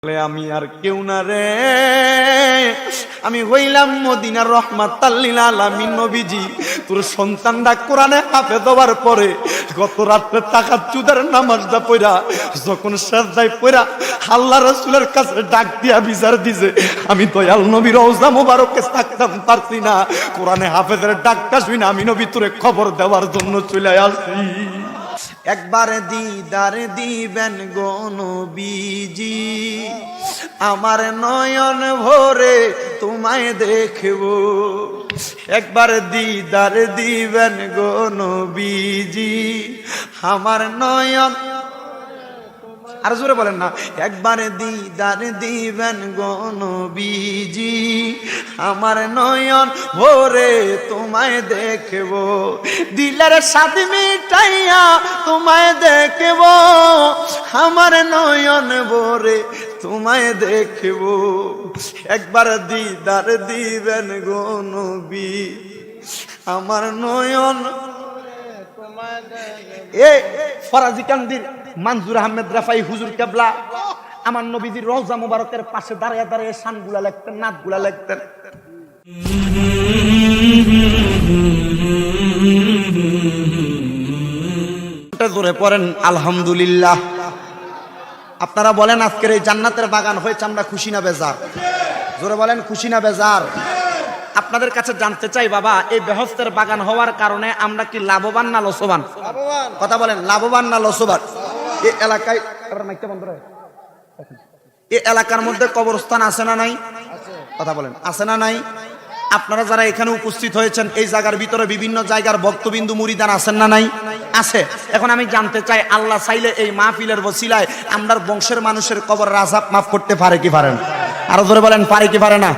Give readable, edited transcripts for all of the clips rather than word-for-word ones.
আমি আর কেউ না রে, আমি হইলাম মদিনার রহমাতাল লিল আলামিন নবীজি। তোর সন্তানরা কোরআনে হাফেজ হওয়ার পরে গত রাত্রে তাহাজ্জুদের নামাজটা পড়া যখন সিজদায় পড়া আল্লাহ রাসূলের কাছে ডাক দিয়া বিচার দিছে, আমি দয়াল নবীর রওজা মোবারকে থাকতাম পারছি না, কোরআনে হাফেজের ডাকটা শুনে আমি নবী তোরে খবর দেওয়ার জন্য চলে আসি। একবার দিদার দিবেন গো নবীজি, আমার নয়ন ভরে তোমায় দেখব। একবার দিদার দিবেন গো নবীজি, আমার নয়ন, আর জোরে বলেন না, একবার দিদার দিবেন গো নবীজি, আমার নয়ন ভরে তোমায় দেখব। দিলের স্বাদ মিটাইয়া তোমায় দেখব, আমার নয়ন ভরে তোমায় দেখব। একবার দিদার দিবেন গো নবী, আমার নয়ন। এ ফরাজি কান্দির মনজুর আহমেদ রাফাই হুজুর কেবলা আমার নবীজির রওজা মুবারকের পাশে দাঁড়িয়ে দাঁড়িয়ে শানগুলা লিখতেন, নাতগুলা লিখতেন। জোরে পড়েন আলহামদুলিল্লাহ। আপনারা বলেন আজকের এই জান্নাতের বাগান হয়েছে আমরা খুশি না বেজার? জোরে বলেন খুশি না বেজার? আপনাদের কাছে জানতে চাই বাবা, এই বেহেশতের বাগান হওয়ার কারণে আমরা কি লাভবান না লসবান? কথা বলেন, লাভবান না লসবান? এই এলাকায় এই এলাকার মধ্যে কবরস্থান আছে না নাই? কথা বলেন আছে না নাই? আপনারা যারা এখানে উপস্থিত হয়েছেন এই জায়গার ভিতরে বিভিন্ন জায়গার ভক্তবিন্দু মুরিদান আছেন না নাই? আছে। এখন আমি জানতে চাই, আল্লাহ চাইলে এই মাহফিলের ওসিলায় আমরার বংশের মানুষের কবরের আযাব মাফ করতে পারে কি পারে না? আরো জোরে বলেন পারে কি পারে না?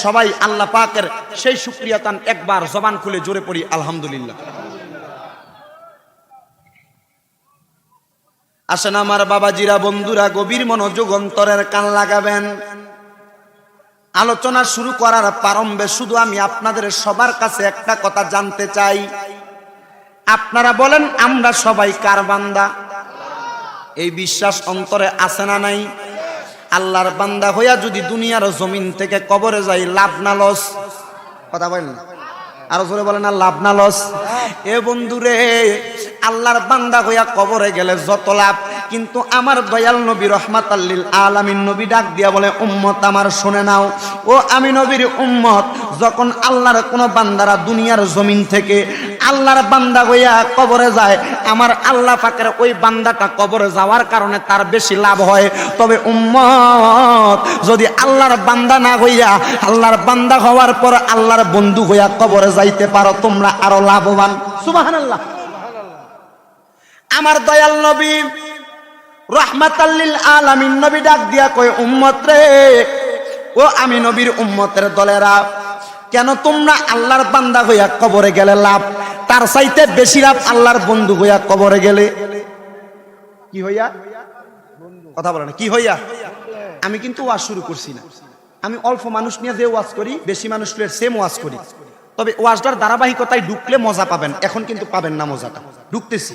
সবাই আল্লাহ পাকের সেই শুকরিয়া তান একবার জবান খুলে জোরে পড়ি আলহামদুলিল্লাহ। আসেন আমার বাবাজিরা, বন্ধুরা, গভীর মনোযোগ অন্তরের কান লাগাবেন। আলোচনা শুরু করার প্রারম্ভে শুধু আমি আপনাদের সবার কাছে একটা কথা জানতে চাই, আপনারা বলেন আমরা সবাই কার বান্দা? এই বিশ্বাস অন্তরে আছে না নাই? আল্লাহর বান্দা হইয়া যদি দুনিয়ার জমিন থেকে কবরে যাই, লাভ না লস? কথা বলেন, আরো জোরে বলেন না, লাভ না লস? এ বন্ধুরে, আল্লাহর বান্দা হইয়া কবরে গেলে যত লাভ, কিন্তু আমার দয়াল নবী রহমাতাল লিল আলামিন নবী ডাক দিয়া বলে, উম্মত আমার শুনে নাও, ও আমি নবীর উম্মত, যখন আল্লাহর কোন বান্দারা দুনিয়ার জমিন থেকে আল্লাহর বান্দা হইয়া কবরে যায়, আমার আল্লাহ পাকের ওই বান্দাটা কবরে যাওয়ার কারণে তার বেশি লাভ হয়। তবে উম্মত যদি আল্লাহর বান্দা না হইয়া আল্লাহর বান্দা হওয়ার পর আল্লাহর বন্ধু হইয়া কবরে যাইতে পারো, তোমরা আরো লাভবান। সুবহানাল্লাহ। আমার দয়াল নবী রহমাতাল লিল আলামিন নবী ডাক দিয়া কয়, উম্মত রে, ও আমি নবীর উম্মতের দলেরা, কেন তোমরা আল্লাহর বান্দা হইয়া কবরে গেলে লাভ, তার চাইতে বেশি লাভ আল্লাহর বন্ধু হইয়া কবরে গেলে। কি হইয়া? কথা বলে না, কি হইয়া? আমি কিন্তু ওয়াজ শুরু করছি না, আমি অল্প মানুষ নিয়ে যে ওয়াজ করি, বেশি মানুষ নিয়ে সেম ওয়াজ করি। তবে ওয়াজটার ধারাবাহিকতায় ঢুকলে মজা পাবেন, এখন কিন্তু পাবেন না মজাটা। ঢুকতেছি,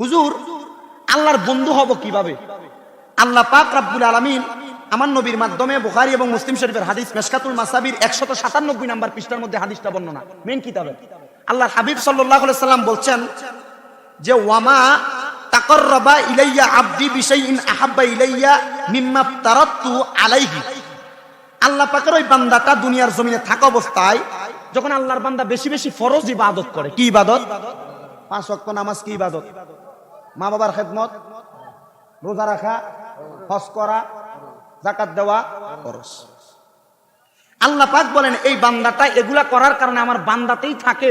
হুজুর আল্লাহর বন্ধু হব কিভাবে? আল্লাহ পাক রব্বুল আলামিন আমার নবীর মাধ্যমে বুখারী এবং মুসলিম শরীফের হাদিস মিশকাতুল মাসাবির 197 নাম্বার পৃষ্ঠার মধ্যে হাদিসটা বর্ণনা, মেন কিতাবে আল্লাহর হাবিব সাল্লাল্লাহু আলাইহি সাল্লাম বলছেন যে, ওয়ামা তাকাররাবা ইলাইয়া আবদি বিশাইইন আহাব্বা ইলাইয়া মিম্মা তারাতু আলাইহি। আল্লাহ পাকের ওই বান্দাটা দুনিয়ার জমিনে থাকা অবস্থায় যখন আল্লাহর বান্দা বেশি বেশি ফরজ ইবাদত করে, কি ইবাদত? 5 ওয়াক্ত নামাজ, কি ইবাদত? মা বাবার খেদমত, রোজা রাখা, হজ করা, যাকাত দেওয়া, ফরজ। আল্লাহ পাক বলেন এই বান্দাটা এগুলা করার কারণে আমার বান্দাতেই থাকে,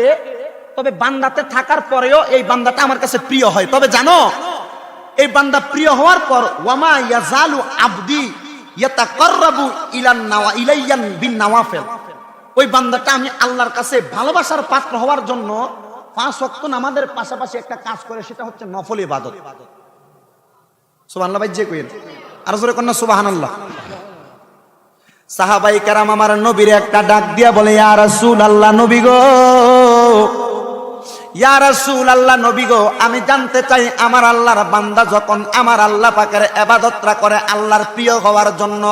তবে বান্দাতে থাকার পরেও এই বান্দাটা আমার কাছে প্রিয় হয়। তবে জানো, এই বান্দা প্রিয় হওয়ার পর ওয়ামা ইয়াজালু আবদি ইয়াতাকাররাবু ইলাইয়া বিন নওয়াফিল, ওই বান্দাটা আমি আল্লাহর কাছে ভালোবাসার পাত্র হওয়ার জন্য 5 ওয়াক্ত নামাজের পাশাপাশি একটা কাজ করে, সেটা হচ্ছে নফল ইবাদত। সুবহানাল্লাহ। ভাই যে কইেন আর জোরে কন্যা সুবহানাল্লাহ। সাহাবাই কেরাম আমার নবীর একটা ডাক দিয়া বলে, ইয়া রাসূলুল্লাহ, নবী গো, ইয়া রাসূলুল্লাহ, নবী গো, আমি জানতে চাই আমার আল্লাহর বান্দা যখন আমার আল্লাহ পাকের ইবাদতটা করে আল্লাহর প্রিয় হওয়ার জন্য,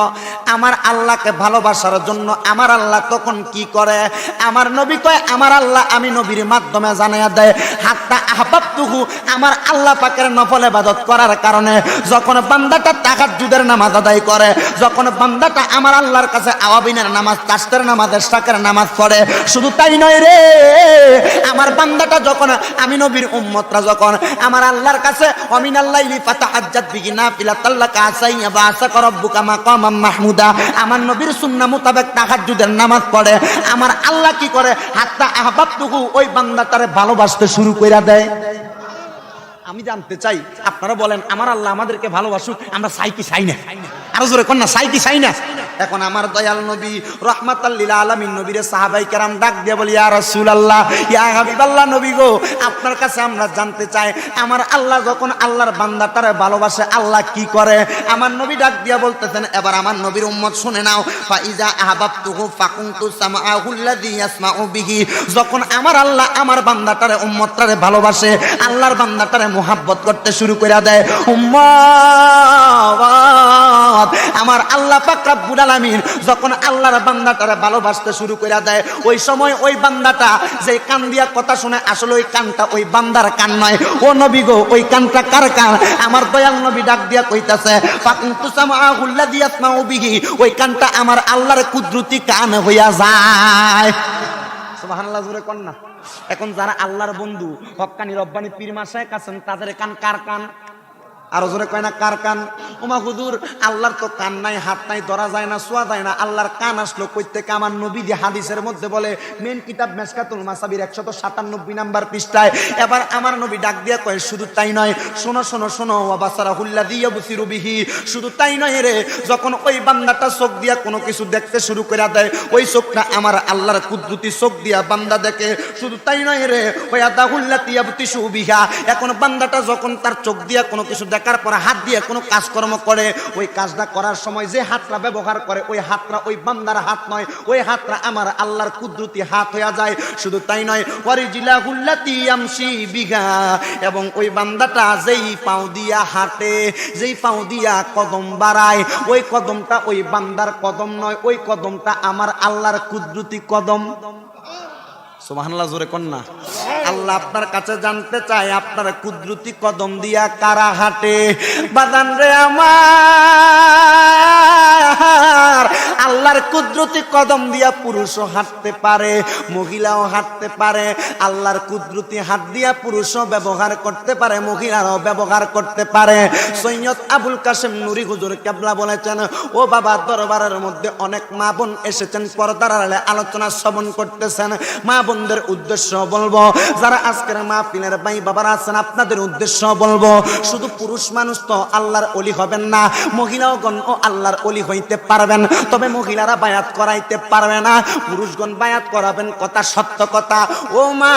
আমার আল্লাহকে ভালোবাসার জন্য, আমার আল্লাহ তখন কি করে? আমার নবী কয়, আমার আল্লাহ আমি নবীর মাধ্যমে জানাইয়া দেয়, হাত্তা আহবাবতুহু, আমার আল্লাহ পাকের নফল ইবাদত করার কারণে যখন বান্দাটা তাহাজ্জুদের নামাজ আদায় করে, যখন বান্দাটা আমার আল্লাহর কাছে আওয়াবিনের নামাজ, তাসবিহের নামাজ, ইশরাকের নামাজ পড়ে, শুধু তাই নয় রে, আমার বান্দাটা যখন, আমি নবীর উম্মতরা যখন আমার আল্লাহর কাছে ওয়ামিনাল লাইলি ফাতাহাজ্জাত বিহি নাফিলাতাল লাকা আসা ইয়াবাসাকা রাব্বুকা মাকামাম মাহমুদা, আমার নবীর সুন্নাহ মোতাবেক তাহাজ্জুদের নামাজ পড়ে, আমার আল্লাহ কি করে? হাত্তা আহবাবতুহু, ওই বান্দাটারে ভালোবাসতে শুরু কইরা দেয়। আমি জানতে চাই, আপনারা বলেন আমার আল্লাহ আমাদেরকে ভালোবাসুক, আমরা চাই কি চাই না? আরো জোরে কোন না, চাই কি চাই না? এখন আমার দয়াল নবী রাহমাতাল লিল আলামিন নবীর সাহাবাই কেরাম ডাক দিয়ে বলি, ইয়া রাসূলুল্লাহ, ইয়া হাবিবাল্লাহ, নবী গো, আপনার কাছে আমরা জানতে চাই আমার আল্লাহ যখন আল্লাহর বান্দাটারে ভালোবাসে আল্লাহ কি করে? আমার নবী ডাক দিয়া বলতেছেন, এবার আমার নবীর উম্মত শুনে নাও, ফাইজা আহবাবতুহু ফাকুনতু সামাআহু আল্লাযী ইয়াসমাউ বিহি, যখন আমার আল্লাহ আমার বান্দাটারে উম্মতটারে ভালোবাসে, আল্লাহর বান্দাটারে মুহাব্বত করতে শুরু করে দেয়, উম্মত, আমার আল্লাহ পাক রব্বুল আলামিন যখন আল্লাহর বান্দাটারে ভালোবাসতে শুরু করে দেয়, ওই সময় ওই বান্দাটা যে কান দিয়া কথা শুনে, আসলে ওই কানটা ওই বান্দার কান নয়। ও নবী গো, ওই কানটা কার কান? আমার দয়াল নবী ডাক দিয়া কইতাছে, ফাকুনতু সামাআহু আল্লাযী ইয়াসমাউ বিহি, ওই কানটা আমার আল্লাহর কুদরতি কান হইয়া যায়। সুবহানাল্লাহ, জোরে কোন না। এখন যারা আল্লাহর বন্ধু, হক্কানি রব্বানি পীর মাশায়েখ আছেন, তাদের কান কার কান? আরো জোরে কয় না, কার কান? ওমা হুজুর, আল্লাহর তো কান নাই, হাত নাই, ধরা যায় না, ছোঁয়া যায় না, আল্লাহর কান আসলো কই থেকে? আমার নবী যে হাদিসের মধ্যে বলে, মেন কিতাব মিশকাতুল মাসাবির 197 নাম্বার পৃষ্ঠায়। এবার আমার নবী ডাক দিয়া কয়, শুধু তাই নয়, শোনো শোনো শোনো, ওয়া বাসারাহুল্লাযী ইয়াবসিরু বিহি, শুধু তাই নয় রে, যখন ওই বান্দাটা চোখ দিয়া কোনো কিছু দেখতে শুরু করে দেয়, ওই চোখটা আমার আল্লাহর কুদরতি চোখ দিয়া বান্দা দেখে। শুধু তাই নয় রে, ওয়া ইয়াদাহুল্লাতী ইয়াবতিশু বিহা, এখন বান্দাটা যখন তার চোখ দিয়া কোনো কিছু দেখার পরে হাত দিয়ে কোনো কাজকর্ম করে, ওই কাজটা করার সময় যে হাতটা ব্যবহার করে, ওই হাতটা ওই বান্দার হাত নয়, ওই হাতটা আমার আল্লাহর কুদরতি হাত হয়ে যায়। শুধু তাই নয়, ওয়ারিজিলাহুল্লাতী ইয়ামশি বিহা, এবং ওই বান্দাটা যেই পাও দিয়া হাঁটে, যেই পাও দিয়া কদম বাড়ায়, ওই কদমটা ওই বান্দার কদম নয়, ওই কদমটা আমার আল্লাহর কুদরতি কদম। সুবহানাল্লাহ, জোরে কোন না। আল্লাহ আপনার কাছে জানতে চায়, আপনার কুদরতি কদম দিয়া কারা হাঁটে? বাদান রে আমার আল্লাহর কুদরতি কদম দিয়া পুরুষও হাঁটতে পারে, মহিলাও হাঁটতে পারে। আল্লাহর কুদরতি হাত দিয়া পুরুষও ব্যবহার করতে পারে, মহিলারাও ব্যবহার করতে পারে। সৈয়দ আবুল কাসেম নুরি হুজুর কেবলা বলেছেন, ও বাবা, দরবারের মধ্যে অনেক মা বোন এসেছেন, পর্দার আড়ালে আলোচনা শ্রবণ করতেছেন। মা বোনদের উদ্দেশ্য বলবো, যারা আজকের মাহফিলের ভাই বাবারা আছেন, আপনাদের উদ্দেশ্য বলবো, শুধু পুরুষ মানুষ তো আল্লাহর ওলি হবেন না, মহিলাগণ ও আল্লাহর ওলি হইতে পারবেন, তবে মহিলারা বায়াত করাইতে পারবে না, পুরুষগণ বায়াত করাবেন, কথা সত্য কথা। ও মা,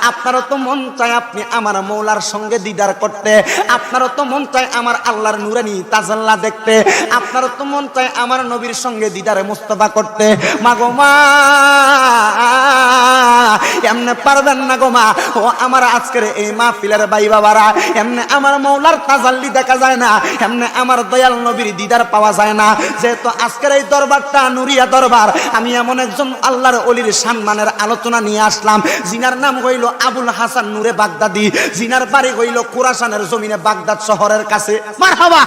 আপনারও তো মন চায় আপনি আমার মৌলার সঙ্গে দিদার করতে, আপনারও তো মন চায় আমার আল্লাহর নূরানি তাজাল্লা দেখতে, আপনারও তো মন চায় আমার নবীর সঙ্গে দিদারে মুস্তাফা করতে। মা গো মা, এমনে পারবেন না গো মা। ও আমার আজকের এই মাহফিলের ভাই বাবারা, এমনে আমার মৌলার তাজাল্লি দেখা যায় না, এমনে আমার দয়াল নবীর দিদার পাওয়া যায় না। যেহেতু আজকের এই দরবারটা নুরিয়া দরবার, আমি এমন একজন আল্লাহর ওলির সম্মানের আলোচনা নিয়ে আসলাম, জিনার নাম হইল আবুল হাসান নূরে বাগদাদি, জিনার বাড়ি হইল খোরাসানের জমিনে বাগদাদ শহরের কাছে। মারহাবা।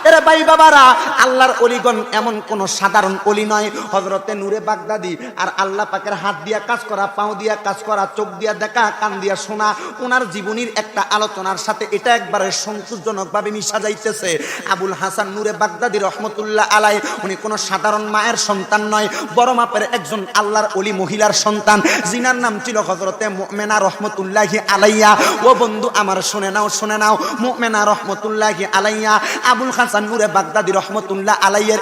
এরা ভাই বাবারা, আল্লাহর অলিগণ এমন কোন সাধারণ অলি নয়। হযরতে নূরে বাগদাদি আর আল্লাহ পাকের হাত দিয়া কাজ করা, পাও দিয়া কাজ করা, চোখ দিয়া দেখা, কান দিয়া শোনা, ওনার জীবনীর একটা আলোচনার সাথে এটা একবারে সন্তোষজনক ভাবে মিশা যাইতেছে। আবুল হাসান নূরে বাগদাদি রহমতুল্লাহ আলাই, উনি কোন সাধারণ মায়ের সন্তান নয়, বড় মাপের একজন আল্লাহর অলি মহিলার সন্তান, জিনার নাম ছিল হযরতে মুমিনা রহমতুল্লাহি আলাইয়া। ও বন্ধু আমার, শুনে নাও শুনে নাও, মুমিনা রহমতুল্লাহি আলাইয়া আবুল হাসান হাসান নূরে বাগদাদি রহমতুল্লাহ আলাইয়ের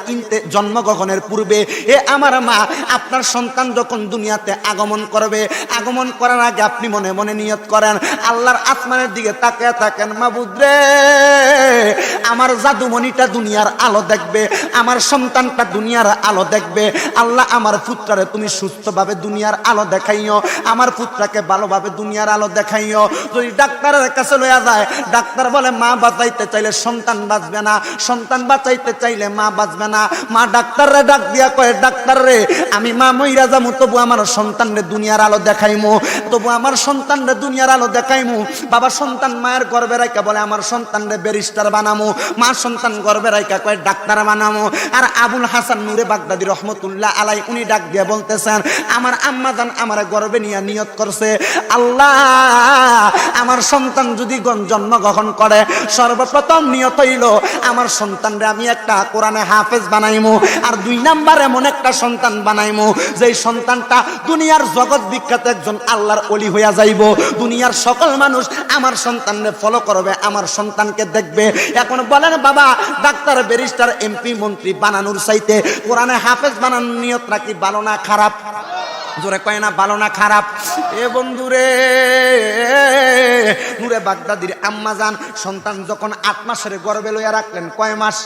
জন্মগ্রহণের পূর্বে এ আমার মা আপনার সন্তান যখন দুনিয়াতে আগমন করবে, আগমন করার আগে আপনি মনে মনে নিয়ত করেন, আল্লাহর আসমানের দিকে তাকিয়ে থাকেন, মাবুদ রে আমার জাদুমণিটা দুনিয়ার আলো দেখবে, আমার সন্তানটা দুনিয়ার আলো দেখবে। আল্লাহ আমার পুত্ররে তুমি সুস্থভাবে দুনিয়ার আলো দেখাইও, আমার পুত্রকে ভালোভাবে দুনিয়ার আলো দেখাইও। যদি ডাক্তারের কাছে লইয়া যায়, ডাক্তার বলে মা বাঁচাইতে চাইলে সন্তান বাঁচবে না, সন্তান বাঁচাইতে চাইলে মা বাঁচবে না। মা ডাক্তাররে ডাক দিয়া কয়, ডাক্তার রে আমি মা মইরা যামু, তবু আমার সন্তানরে দুনিয়ার আলো দেখাইমু, তবু আমার সন্তানরে দুনিয়ার আলো দেখাইমু। বাবা সন্তান মায়ের গর্ভে রাইকা বলে আমার সন্তানরে ব্যারিস্টার বানামু, মা সন্তান গর্ভে রাইকা কয় ডাক্তার বানামু। আর আবুল হাসান নূরে বাগদাদি রহমতুল্লাহ আলাই উনি ডাক দিয়ে বলতেছেন, আমার আম্মা জান আমার গর্ভে নিয়ে নিয়ত করছে, আল্লাহ আমার সন্তান যদি জন্মগ্রহণ করে সর্বপ্রথম নিয়ত হইল আমার সন্তানরে আমি একটা কোরআনে হাফেজ বানাইমু, আর 2 নাম্বার এমন একটা সন্তান বানাইমু যেই সন্তানটা দুনিয়ার জগৎ বিখ্যাত একজন আল্লাহর ওলি হইয়া যাইব। দুনিয়ার সকল মানুষ আমার সন্তানরে ফলো করবে, আমার সন্তানকে দেখবে। এখন বলেন বাবা, ডাক্তার ব্যারিস্টার এমপি মন্ত্রী বানানোর চাইতে কোরআনে হাফেজ বানানোর নিয়ত নাকি ভালো না খারাপ? জোরে কয় না ভালো না খারাপ? এ বন্ধুরে, নূরে বাগদাদির আম্মা জান সন্তান যখন 8 মাসের গর্ভে লইয়া রাখলেন, কয় মাস?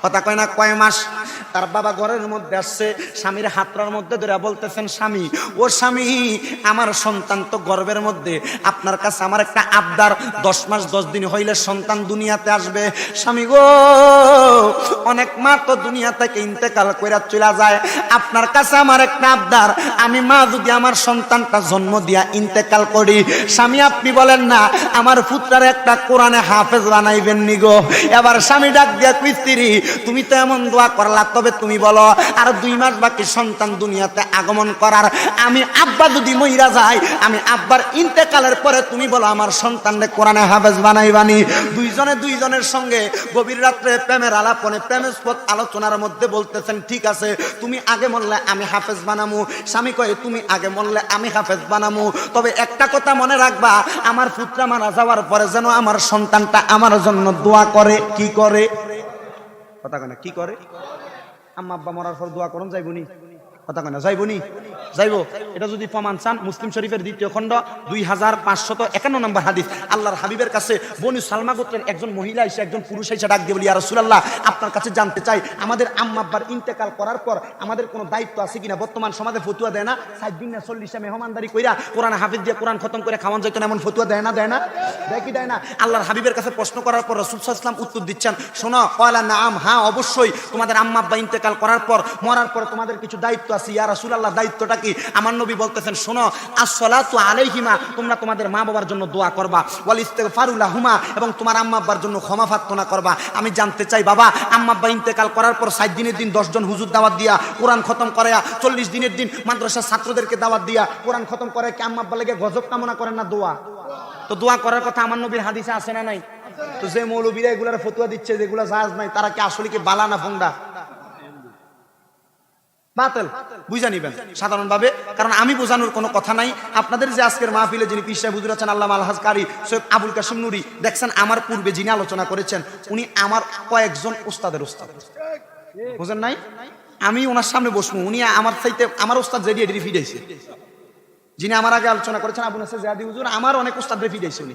কথা কয় না কয় মাস? তার বাবা ঘরের মধ্যে আসছে, স্বামীর হাতটার মধ্যে ধরে বলতেছেন, স্বামী ও স্বামী আমার সন্তান তো গর্ভের মধ্যে, আপনার কাছে আমার একটা আবদার, 10 মাস 10 দিন হইলে সন্তান দুনিয়াতে আসবে। স্বামী গো, অনেক মা তো দুনিয়া থেকে ইন্তেকাল কইরা চলে যায়, আপনার কাছে আমার একটা আবদার, আমি মা যদি আমার সন্তানটা জন্ম দিয়া ইন্তেকাল করি, স্বামী আপনি বলেন না আমার পুত্রের একটা কোরআনে হাফেজ বানাইবেন নি গো? এবার স্বামী ডাক দিয়া কই, স্ত্রী তুমি তো এমন দোয়া করলা, তবে তুমি বলো আর 2 মাস বাকি সন্তান দুনিয়াতে আগমন করার, আমি আব্বা যদি মইরা যাই, আমি আব্বার ইন্তেকালের পরে তুমি বলো আমার সন্তানরে কোরআনে হাফেজ বানাইবানি। দুইজনের সঙ্গে গভীর রাত্রে প্রেমের আলাপনে প্রেমের আলোচনার মধ্যে বলতেছেন, ঠিক আছে তুমি আগে বললে আমি হাফেজ বানামু। স্বামী কয়ে তুমি আগে বললে আমি হাফেজ বানামু, তবে একটা কথা মনে রাখবা, আমার পুত্র মারা যাওয়ার পরে যেন আমার সন্তানটা আমার জন্য দোয়া করে। কি করে? কথা কয় না কি করে? আম্মা আব্বা মরার পর দোয়া করুন যাইবনি? কথা কয় না যাইবনি? যাইব। এটা যদি প্রমাণ চান, মুসলিম শরীফের 2য় খণ্ড 2551 নম্বর হাদিস, আল্লাহর হাবিবের কাছে বনু সালমা গোত্রের একজন মহিলা এসে একজন পুরুষ এসে ডাক দিয়ে বলি, ইয়া রাসূলুল্লাহ আপনার কাছে জানতে চাই, আমাদের আম্মা আব্বার ইন্তেকাল করার পর আমাদের কোনো দায়িত্ব আছে কিনা? বর্তমান সমাজে ফতুয়া দেয় না, 60 দিন না 40 মেহমানদারি কইরা কোরআন হাফিজ দিয়ে কোরআন খতম করে খাওয়ান যেত না, এমন ফতুয়া দেয় না? দেয় না? দেয় কি দেয় না? আল্লাহর হাবিবের কাছে প্রশ্ন করার পর রাসূল সাল্লাল্লাহু আলাইহি ওয়াসাল্লাম উত্তর দিচ্ছেন, শোনো, ক্বালা নাআম, হ্যাঁ অবশ্যই তোমাদের আম্মা আব্বা ইন্তেকাল করার পর মরার পর তোমাদের কিছু দায়িত্ব আছে। ইয়া রাসূলুল্লাহ দায়িত্বটা কি? আমার নবী বলতেছেন, শোনো, আসসালাতু আলাইহিমা, তোমরা তোমাদের মা বাবার জন্য দোয়া করবা, ওয়াল ইস্তিগফারু লাহুমা, এবং তোমার আম্মা আব্বার জন্য ক্ষমা প্রার্থনা করবা। আমি জানতে চাই বাবা, আম্মা আব্বা ইন্তেকাল করার পর 60 দিনের দিন 10 জন হুজুর দাওয়াত দিয়া কোরআন খতম করায়া, 40 দিনের দিন মাদ্রাসার ছাত্রদেরকে দাওয়াত দিয়া কোরআন খতম করে কি আম্মা আব্বা লাগে গজব কামনা করেন না? দোয়া তো দোয়া করার কথা আমার নবীর হাদিসে আছে না নাই? তো যে মৌলবীরা এগুলার ফতোয়া দিচ্ছে যেগুলা জায়েজ নাই, তারা কি আসলে কি বালা না ফোংডা? বাতিল বুঝা নিবেন সাধারণভাবে, কারণ আমি বোঝানোর কোনো কথা নাই। আপনাদের যে আজকের মাহফিলে যিনি পীর সাহেব হুজুর আছেন আল্লামা আলহাজ কারি সৈয়দ আবুল কাসিম নুরি, দেখছেন আমার পূর্বে যিনি আলোচনা করেছেন উনি আমার কয়েকজন উস্তাদের উস্তাদ, বুঝেন নাই? আমি ওনার সামনে বসবো, উনি আমার চাইতে আমার উস্তাদ জেডি ফিডাইছে। যিনি আমার আগে আলোচনা করেছেন আবু নাসির জিয়াদি হুজুর, আমার অনেক উস্তাদরে ফিডাইছে উনি,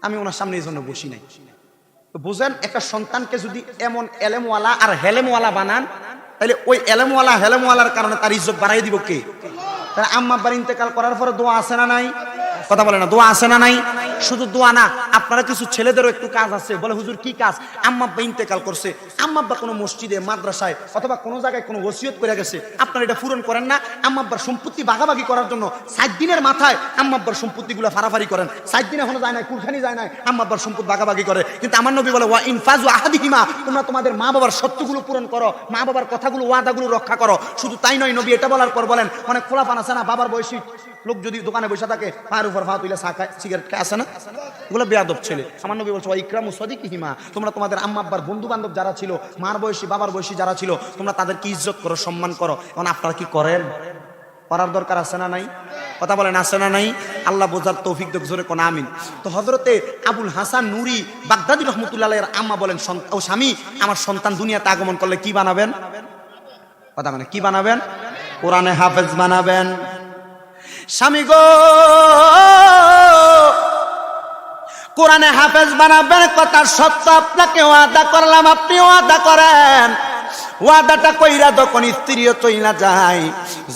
আমি ওনার সামনে এই জন্য বসি নাই। তো বুঝেন, একটা সন্তানকে যদি এমন এলেমওয়ালা আর হেলেমওয়ালা বানান, তাহলে ওই এলেমওয়ালা হেলেমওয়ালার কারণে তার ইজ্জত বাড়াই দিব কে? তাহলে আম্মা আব্বার ইন্তেকাল করার পরে দোয়া আছে না নাই? কথা বলে না, দোয়া আছে না নাই? শুধু দোয়া না, আপনারা কিছু ছেলেদেরও একটু কাজ আছে। বলে হুজুর কি কাজ? আম্মা আব্বা ইন্তেকাল করছে, আম্মা আব্বা কোনো মসজিদে মাদ্রাসায় অথবা কোনো জায়গায় কোনো ওসিয়ত করে গেছে, আপনারা এটা পূরণ করেন না। আম্মা আব্বার সম্পত্তি ভাগাভাগি করার জন্য 60 দিনের মাথায় আম্মা আব্বার সম্পত্তিগুলো ফারাফারি করেন। 60 দিন এখনো যায় নাই, কুরখানি যায় নাই, আম্মা আব্বার সম্পত্তি ভাগাভাগি করে। কিন্তু আমার নবী বলে ওয়া ইনফাজু আহাদিহিমা, তোমরা তোমাদের মা বাবার সত্যগুলো পূরণ করো, মা বাবার কথাগুলো ওয়াদাগুলো রক্ষা করো। শুধু তাই নয়, নবী এটা বলার পর বলেন, অনেক খোলাপান আছে না, বাবার বয়সী লোক যদি দোকানে বসে থাকে, পায়ের উপর পা তুলে চা খায়, সিগারেট খায়, আছে না? এগুলো বেয়াদব ছেলে। আমার নবী বলছে ওয়া ইকরামু সাদিকিহিমা, তোমরা তোমাদের আম্মা আব্বার বন্ধু বান্ধব যারা ছিল, মার বয়সী বাবার বয়সী যারা ছিল, তোমরা তাদেরকে ইজ্জত করো, সম্মান করো। এখন আপনারা কি করেন? করার দরকার আছে না নাই? কথা বলেন আছে না নাই? আল্লাহ বোঝার তৌফিক দেখ, জোরে কোন আমিন। তো হযরতে আবুল হাসান নূরি বাগদাদী রহমতুল্লাহ আলাইহির আম্মা বলেন, ও স্বামী, আমার সন্তান দুনিয়াতে আগমন করলে কি বানাবেন? কথা মানে কি বানাবেন? কোরআনে হাফেজ বানাবেন। স্বামী গো, কোরআনে হাফেজ বানাবেন, কথা সত্য, আপনাকে ওয়াদা করলাম, আপনি ওয়াদা করেন। ওয়াদাটা কইরা যখন স্ত্রীও চইলা যায়,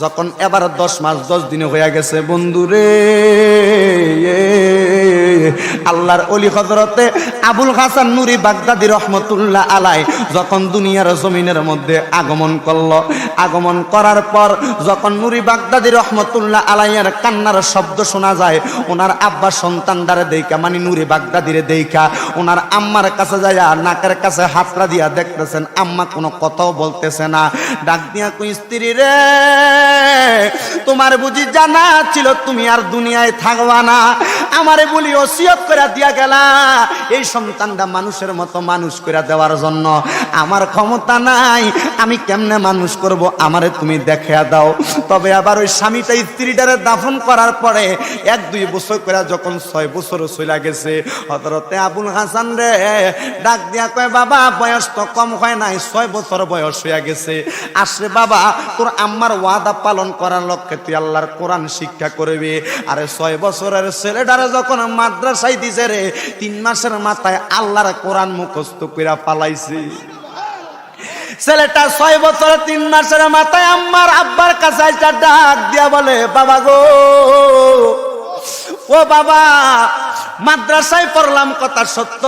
যখন এবার 10 মাস 10 দিনে হয়ে গেছে বন্ধুরে, আল্লাহর ওলি হযরতে আবুল হাসান নূরি বাগদাদী রহমতুল্লাহ আলাই যখন দুনিয়ার জমিনের মধ্যে আগমন করল, আগমন করার পর যখন নূরি বাগদাদী রহমতুল্লাহ আলাইয়ের কান্নার শব্দ শোনা যায়, ওনার আব্বা সন্তানদারে দেইখা, মানে নূরি বাগদাদীরে দেইখা ওনার আম্মার কাছে যায়, নাকের কাছে হাতরা দিয়া দেখতেছেন আম্মা কোনো কথাও বলতেছে না। ডাক দিয়া কই, স্ত্রী রে, তোমার বুঝি জানা ছিল তুমি আর দুনিয়ায় থাকবা না? আমারে বলি ওসিয়ত করে দিয়া গেলা এই সন্তানটা মানুষের মতো মানুষ করে দেওয়ার জন্য। আমার ক্ষমতা নাই, আমি কেমনে মানুষ করব, আমারে তুমি দেখিয়া দাও। তবে আবার ওই স্বামীটা স্ত্রীটারে দাফন করার পরে 1-2 বছর করে যখন 6 বছর চলে গেছে, হযরতে আবুল হাসান রে ডাক দিয়া কয়, বাবা বয়স তো কম হয় নাই, 6 বছর বয়স হয়ে গেছে। আসলে বাবা, তোর আম্মার ওয়াদা পালন করার লক্ষ্যে তুই আল্লাহর কোরআন শিক্ষা করবি। আরে 6 বছরের ছেলেটারে যখন মাদ্রাসায় দিছে রে, 3 মাসের মাথায় আল্লাহর কোরআন মুখস্থ কইরা পালাইছে। ছেলেটা 6 বছর 3 মাসের মাথায় আম্মার আব্বার কাছে একটা ডাক দিয়া বলে, বাবা গো, ও বাবা, মাদ্রাসায় পড়লাম কথা সত্য,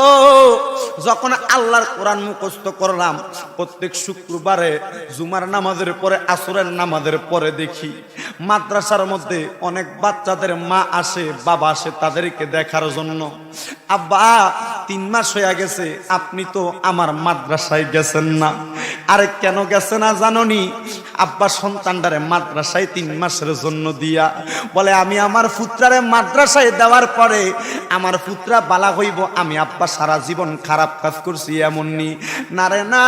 যখন আল্লাহর কোরআন মুখস্থ করলাম, প্রত্যেক শুক্রবারে জুমার নামাজের পরে, আসরের নামাজের পরে দেখি মাদ্রাসার মধ্যে অনেক বাচ্চাদের মা আসে, বাবা আসে তাদেরকে দেখার জন্য। আব্বা, 3 মাস হয়ে গেছে, আপনি তো আমার মাদ্রাসায় গেছেন না। আরে কেন গেছে না জাননি? আব্বা সন্তানটারে মাদ্রাসায় 3 মাসের জন্য দিয়া বলে, আমি আমার পুত্রারে মাদ্রাসায় দেওয়ার পরে আমার পুত্রা বালা হইব, আমি আব্বা সারা জীবন খারাপ কাজ করছি এমননি না রে না।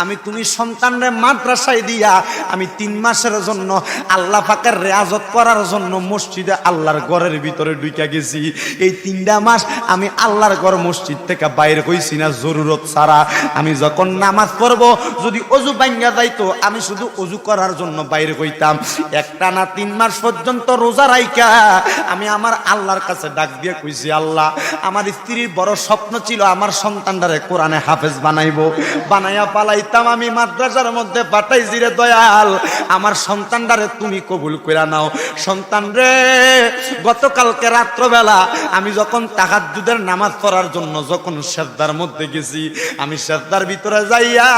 আমি তুমি সন্তানরে মাদ্রাসায় দিয়া আমি 3 মাসের জন্য আল্লাহ পাকের রিয়াজত করার জন্য মসজিদে আল্লাহর ঘরের ভিতরে ঢুকে গেছি। এই 3টা মাস আমি আল্লাহর ঘর মসজিদ থেকে বাইরে হইছি না জরুরত ছাড়া। আমি যখন নামাজ পড়ব, যদি অজু ভাঙ্গা যাইতো, আমি শুধু অজু করার জন্য বাইরে হইতাম। একটানা 3 মাস পর্যন্ত রোজা রাইখা আমি আমার আল্লাহর কাছে ডাক দিয়ে কইছি, আল্লাহ, আমার স্ত্রীর বড় স্বপ্ন ছিল আমার সন্তানটারে কোরআনে হাফেজ বানাইবো, বানাইয়া পালাইতাম আমি মাদ্রাসার মধ্যে পাঠাইছি রে দয়াল, আমার সন্তানটারে তুমি কবুল কইরা নাও। সন্তান রে, গতকালকে রাত্রবেলা আমি যখন তাহাজ্জুদের নামাজ পড়ার জন্য যখন সিজদার মধ্যে গেছি, আমি সিজদার ভিতরে যাইয়া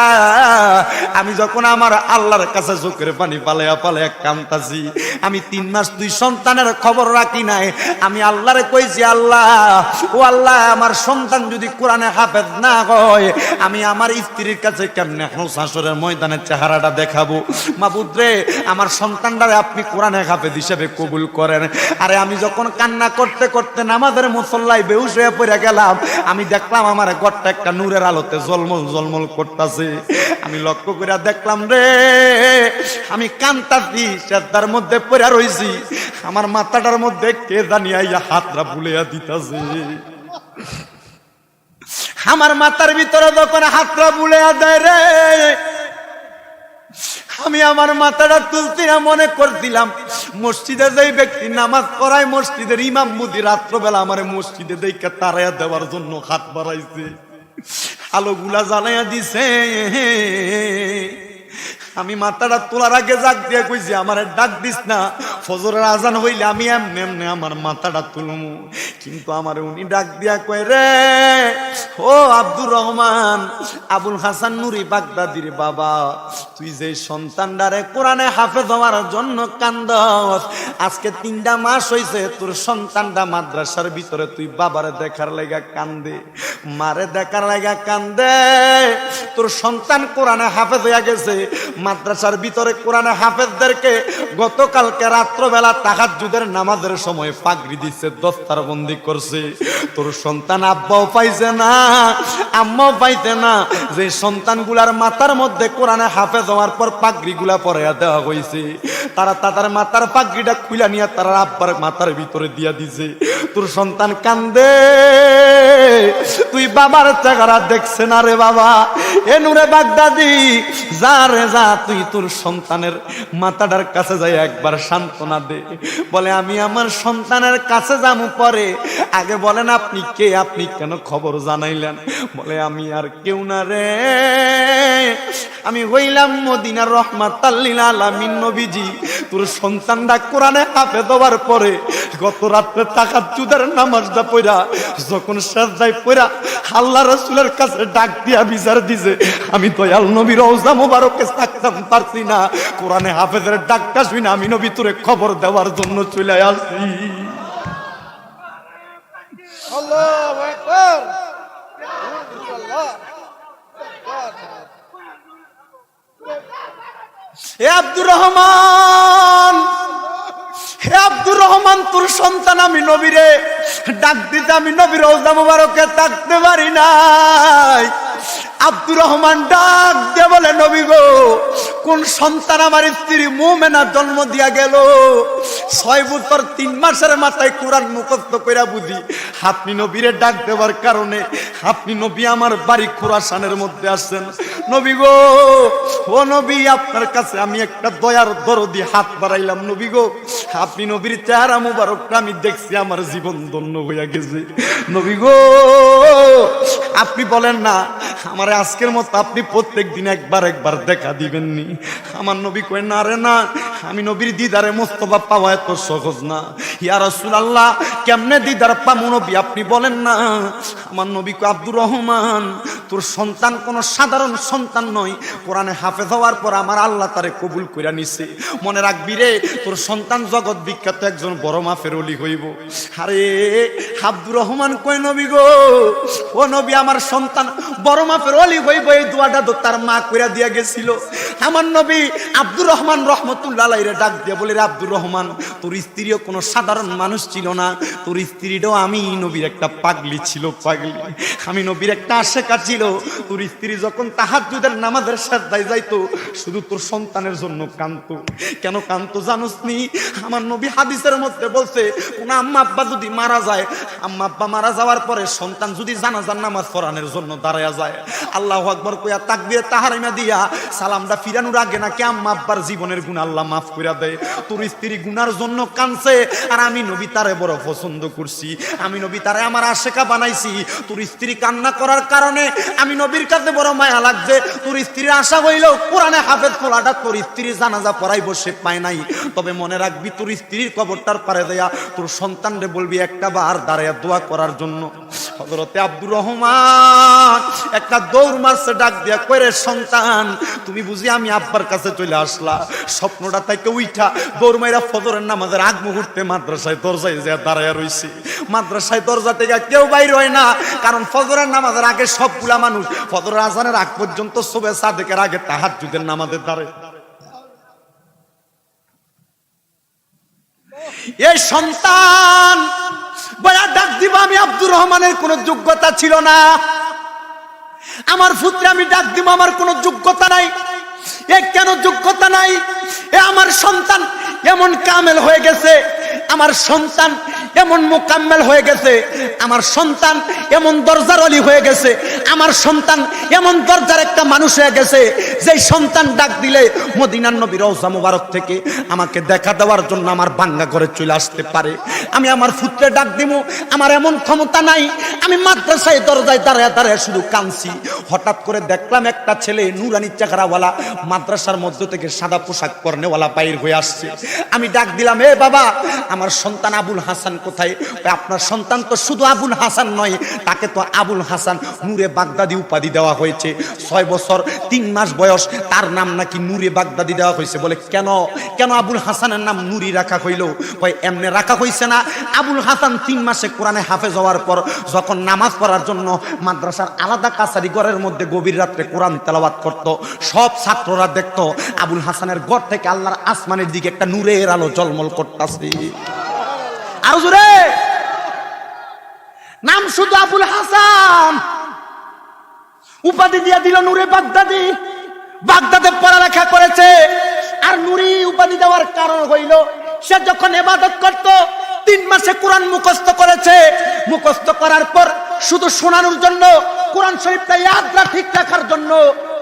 আমি যখন আমার আল্লাহর কাছে চোখের পানি পালাইয়া পালাইয়া কাঁদতাছি, আমি 3 মাস 2 সন্তানের খবর রাখি নাই। আমি আল্লাহরে কইছি, আল্লাহ, ও আল্লাহ, আমার সন্তান যদি কোরআনে হাফেজ না হয়, আমি আমার স্ত্রীর কাছে কেমনে হাসরের ময়দানের চেহারাটা দেখাবো? মাবুদ রে, আমার সন্তানটারে আপনি কোরআনে হাফেজ হিসেবে কবুল করেন। আরে আমি যখন কান্না করতে করতে নামাজের মুসল্লায় বেহুশ হয়ে পড়ে গেলাম, আমি দেখলাম আমার ঘরটা একটা নূরের আলোতে জলমল জলমল করতেছে। আমি লক্ষ্য করে দেখলাম রে, আমি কান্তাছি, সেদার মধ্যে পড়ে রইছি, আমার মাথাটার মধ্যে কে জানি আইয়া হাতরা বুলাইয়া দিতাছে। আমার মাথার ভিতরে যখন হাতরা বুলাইয়া দেয় রে, আমি আমার মাথাটা তুলতে মনে করছিলাম মসজিদে যেই ব্যক্তি নামাজ পড়ায়, মসজিদের ইমাম মুদি রাত্রবেলা আমার মসজিদে দেখে তারাইয়া দেওয়ার জন্য হাত বাড়াইছে, আলোগুলা জ্বালাইয়া দিছে। আমি মাথাটা তোলার আগে জাগ দিয়ে কইছি, আমার ডাক দিস না, ফজরের আজান হইলে আমি এমনি এমনি আমার মাথাটা তুলমু। কিন্তু আমার উনি ডাক দিয়া কয়, রে ও আব্দুর রহমান, আবুল হাসান নূরি বাগদাদীর বাবা, তুই যে সন্তানটারে কোরআনে হাফেজ হওয়ার জন্য কান্দস, আজকে 3টা মাস হইছে তোর সন্তানটা মাদ্রাসার ভিতরে, তুই বাবারে দেখার লাগা কান্দে, মারে দেখার লাগা কান্দে। তোর সন্তান কোরআনে হাফেজ হইয়া গেছে, মাদ্রাসার ভিতরে কোরআনে হাফেজদেরকে গতকালকে রাত্রবেলা তাহাজ্জুদের নামাজের সময় পাগড়ি দিচ্ছে, দস্তার বন্দি করছে। তোর সন্তান আব্বাও পাইছে না, আম্মাও পাইতে না, যে সন্তানগুলার মাথার মধ্যে কোরআনে হাফেজ হওয়ার পর পাগড়িগুলা পরাইয়া দেওয়া হয়েছে, তারা তাদের মাথার পাগড়িটা খুলে নিয়ে তারা আব্বার মাথার ভিতরে দিয়া দিছে। তোর সন্তান কান্দে, তুই বাবার চেহারা দেখছে না রে বাবা। এ নূরে বাগদাদি, যা রে যা, তুই তোর সন্তানের মাথাটার কাছে যাই একবার সান্ত্বনা দে। বলে আমি আমার সন্তানের কাছে যাবো পরে, আগে বলেন আপনি কে, আপনি কেন খবর জানাইলেন? বলে আমি আর কেউ না রে, আমি হইলাম মদিনার রহমাতাল লিল আলামিন নবীজি। তোর সন্তানটা কোরআনে হাফেজ হওয়ার পরে গত রাত্রে তাহাজ্জুদের নামাজটা পড়া যখন সাজদায় পড়া আল্লাহ রাসূলের কাছে ডাক দিয়া বিচার দিছে, আমি দয়াল নবীর রওজা মোবারকে থাকতাম পারছি না, কোরআনে হাফেজের ডাকটা শুনে আমি নবী তোরে খবর দেওয়ার জন্য চলে আসি। আল্লাহু আকবার। হে আব্দুর রহমান, হে আব্দুর রহমান, তোর সন্তান আমি নবীরে ডাক দিতে আমি নবীর রওজা মোবারকে থাকতে পারি নাই। আব্দুর রহমান ডাক দিয়ে বলে, নবী গো, কোন সন্তান আমার স্ত্রী মুমিনা জন্ম দিয়া গেল, 6 বছর 3 মাসের মাথায় কোরআন মুখস্থ কইরা বুঝি আপনি নবীরে ডাক দেওয়ার কারণে আপনি নবী আমার বাড়ি খুরাসানের মধ্যে আসছেন। নবী গো, ও নবী, আপনার কাছে আমি একটা দয়ার দরদি হাত বাড়াইলাম। নবী গো, আপনি নবীর চেহারা মুবারকটা আমি দেখছি, আমার জীবন ধন্য হইয়া গেছে। নবী গো, আপনি বলেন না আমারে আজকের মতো আপনি প্রত্যেক দিন একবার একবার দেখা দিবেননি? আমার নবী কয়, না রে না, আমি নবীর দিদারে মোস্তফা পাওয়া এত সহজ না। ইয়া রাসূলুল্লাহ, কেমনে দিদার পামু নবী আপনি বলেন না? আমার নবী কয়, আব্দুর রহমান, তোর সন্তান কোনো সাধারণ সন্তান নয়, কোরআনে হাফেজ হওয়ার পর আমার আল্লাহ তারে কবুল কইরা নিছে। মনে রাখবি রে, তোর সন্তান জগৎ বিখ্যাত একজন বড় মাপের ওলি হইব। আরে আব্দুর রহমান কয়, নবী গো, ও নবী, আমার সন্তান বড় মাপের ওলি হইব, এই দোয়াটা তো তার মা কইরা দিয়া গেছিল। আমার নবী আব্দুর রহমান রাহমাতুল্লাহ আলাইহি ডাক দিয়ে বলে, রে আব্দুর রহমান, তোর স্ত্রীও কোনো সাধারণ মানুষ ছিল না, তোর স্ত্রীটাও আমি নবীর একটা পাগলি ছিল, পাগলি, আমি নবীর একটা আশেকা ছিল। তোর স্ত্রী যখন তাহাজ্জুদের নামাজের সাজদায় যাইতো, শুধু তোর সন্তানের জন্য কাঁদতো। কেন কাঁদতো জানোস নি? আমার নবী হাদিসের মধ্যে বলছে, কোন আম্মা আব্বা যদি মারা যায়, আম্মা আব্বা মারা যাওয়ার পরে সন্তান যদি জানাজার নামাজ পড়ানোর জন্য দাঁড়ায়া যায়, আল্লাহু আকবার কইয়া তাকবীর তাহরিমা দিয়া সালামটা ফিরানোর আগে নাকি আম্মা আব্বার জীবনের গুনাহ আল্লাহ মাফ কইরা দেয়। তোর স্ত্রী গুনার জন্য কাঁদছে, আর আমি নবী তারে বড় পছন্দ করছি, আমি নবী তারে আমার আশেকা বানাইছি। তোর স্ত্রী কান্না করার কারণে আমি নবীর কাছে বড় মায়া লাগছে। তোর স্ত্রীর আশা হইল কোরআনে হাফেজ পোলাটা তোর স্ত্রীর জানাজা পড়াই বসে পায় নাই। তবে মনে রাখবি, তোর স্ত্রীর কবরটার পারে দেয়া তোর সন্তানরে বলবি একটা বার দাঁড়াইয়া দোয়া করার জন্য। হযরতে আব্দুর রহমান একটা দৌড় মারছে, ডাক দিয়া কইরে, সন্তান, তুমি বুঝি আমি আব্বার কাছে চলে আসলা? স্বপ্নটা থেকে উইঠা দৌড় মাইরা ফজরের নামাজের আগ মুহূর্তে মাদ্রাসায় দরজায় যা দাঁড়াইয়া রইছে। মাদ্রাসায় দরজা থেকে কেউ বাইর হয় না, কারণ ফজরের নামাজের আগে সবগুলা মানুষ ফজরের আজানের আগ পর্যন্ত সুবহে সাদেকের আগে তাহাজ্জুদের নামাজে দাঁড়ায়। এই সন্তান বড় ডাক দিব, আমি আব্দুর রহমানের কোনো যোগ্যতা ছিল না, আমার পুত্র আমি ডাক দিব, আমার কোনো যোগ্যতা নাই। এ কেন যোগ্যতা নাই? এ আমার সন্তান এমন কামেল হয়ে গেছে, আমার সন্তান এমন মুকাম্মেল হয়ে গেছে, আমার সন্তান এমন দরজার ওলি হয়ে গেছে, আমার সন্তান এমন দরজার একটা মানুষ হয়ে গেছে, যেই সন্তান ডাক দিলে মদিনার নবীর রওজা মুবারক থেকে আমাকে দেখা দেওয়ার জন্য আমার বাঙ্গা ঘরে চলে আসতে পারে। আমি আমার পুত্রে ডাক দিব, আমার এমন ক্ষমতা নাই। আমি মাদ্রাসায় দরজায় দাঁড়ায় দাঁড়ায় শুধু কাঁদছি। হঠাৎ করে দেখলাম একটা ছেলে নুরানি চেহারাওয়ালা মাদ্রাসার মধ্য থেকে সাদা পোশাক পরনেওয়ালা বাইর হয়ে আসছে। আমি ডাক দিলাম, এ বাবা, আমার সন্তান আবুল হাসান কোথায়? আপনার সন্তান তো শুধু আবুল হাসান নয়, তাকে তো আবুল হাসান নূরে বাগদাদি উপাধি দেওয়া হয়েছে। 6 বছর 3 মাস বয়স, তার নাম নাকি নূরে বাগদাদি দেওয়া হয়েছে। বলে কেন কেন আবুল হাসানের নাম নূরি রাখা হইল? কয় এমনি রাখা হয়েছে না, আবুল হাসান 3 মাসে কোরআনে হাফেজ হওয়ার পর যখন নামাজ পড়ার জন্য মাদ্রাসার আলাদা কাছারি ঘরের মধ্যে গভীর রাত্রে কোরআন তেলাওয়াত করত, সব ছাত্ররা দেখতো আবুল হাসানের ঘর থেকে আল্লাহর আসমানের দিকে একটা নূরের আলো ঝলমল করতেছে। আর জোরে নাম শুধু আবুল হাসান, উপাধি দিয়া দিল নূরে বাগদাদি। বাগদাদে পড়ালেখা করেছে, আর নূরি উপাধি দেওয়ার কারণ হইল সে যখন ইবাদত করত 3 মাসে কোরআন মুখস্থ করেছে। মুখস্থ করার পর শুধু শোনানোর জন্য, কোরআন শরীফটা ইয়াদরা ঠিক রাখার জন্য,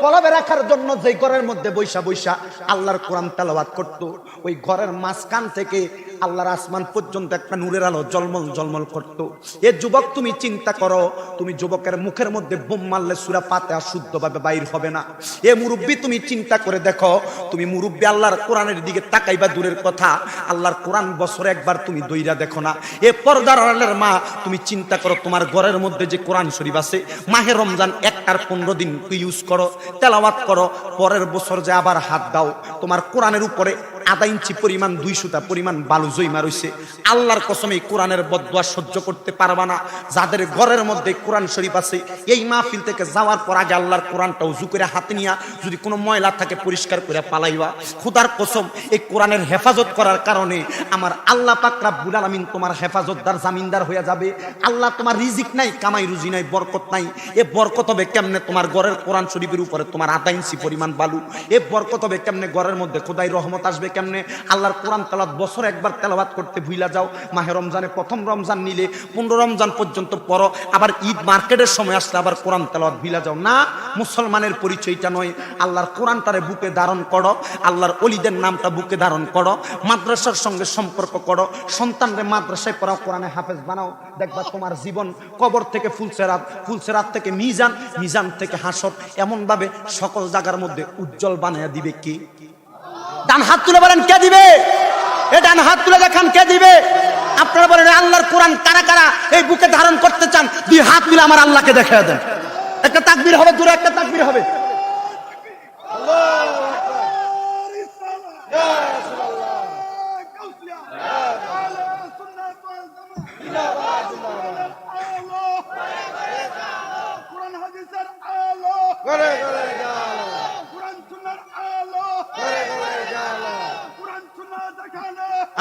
কলবে রাখার জন্য যে ঘরের মধ্যে বৈশা বৈশা আল্লাহর কোরআন তেলাওয়াত করত, ওই ঘরের মাঝখান থেকে আল্লাহর আসমান পর্যন্ত একটা নূরের আলো জলমল জলমল করত। এ যুবক, তুমি চিন্তা করো, তুমি যুবকের মুখের মধ্যে বোম মারলে সূরা ফাতিহা শুদ্ধভাবে বাইর হবে না। এ মুরব্বী, তুমি চিন্তা করে দেখো, তুমি মুরব্বী আল্লাহর কোরআনের দিকে তাকাইবা দূরের কথা, আল্লাহর কোরআন বছরে একবার তুমি দইরা দেখো না। এ পর্দার আড়ালের মা, তুমি চিন্তা করো, তোমার ঘরের মধ্যে যে কোরআন শরীফ আছে, মাহে রমজান 1 আর 15 দিন ইউজ করো, তেলাওয়াত করো, পরের বছর যে আবার হাত দাও, তোমার কোরআনের উপরে আধা ইঞ্চি পরিমাণ 2 সুতা পরিমাণ বালু জইমা রইছে। আল্লাহর কসম, এই কোরআনের বদদুয়া সহ্য করতে পারবা না। যাদের ঘরের মধ্যে কোরআন শরীফ আছে, এই মাহফিল থেকে যাওয়ার পর আগে আল্লাহর কোরআনটা উযু করে হাতে নিয়া যদি কোনো ময়লা থাকে পরিষ্কার করে পালাইবা। খোদার কসম, এই কোরআনের হেফাজত করার কারণে আমার আল্লাহ পাক রব্বুল আলামিন তোমার হেফাজতদার জামিনদার হয়ে যাবে। আল্লাহ, তোমার রিজিক নাই, কামাই রুজি নাই, বরকত নাই। এ বরকত হবে কেমনে? তোমার ঘরের কোরআন শরীফের উপরে তোমার আধা ইঞ্চি পরিমাণ বালু। এ বরকত হবে কেমনে? ঘরের মধ্যে খোদাই রহমত আসবে কেমনে? আল্লাহর কোরআন তেলাওয়াত বছরে একবার তেলাওয়াত করতে ভুইলা যাও। মাহে রমজানে প্রথম রমজান নিলে 15 রমজান পর্যন্ত পড়ো, আবার ঈদ মার্কেটের সময় আসলে আবার কোরআন তেলাওয়াত ভুইলা যাও না। মুসলমানের পরিচয়টা নয়। আল্লাহর কোরআনটারে বুকে ধারণ করো, আল্লাহর ওলিদের নামটা বুকে ধারণ করো, মাদ্রাসার সঙ্গে সম্পর্ক করো, সন্তানরে মাদ্রাসায় পড়াও, কোরআনে হাফেজ বানাও। দেখবা তোমার জীবন কবর থেকে ফুলসেরাত, ফুলসেরাত থেকে মিজান, মিজান থেকে হাসর, এমন ভাবে সকল জায়গার মধ্যে উজ্জ্বল বানায়া দিবে কি? ডান হাত তুলে বলেন কে দিবে? এ ডান হাত তুলে দেখান কে দিবে? আপনারা বলেন আল্লাহর কোরআন কারা কারা এই বুকে ধারণ করতে চান? 2 হাত মিলে আমার আল্লাহকে দেখায় দেন। একটা তাকবীর হবে, জোরে একটা তাকবীর হবে।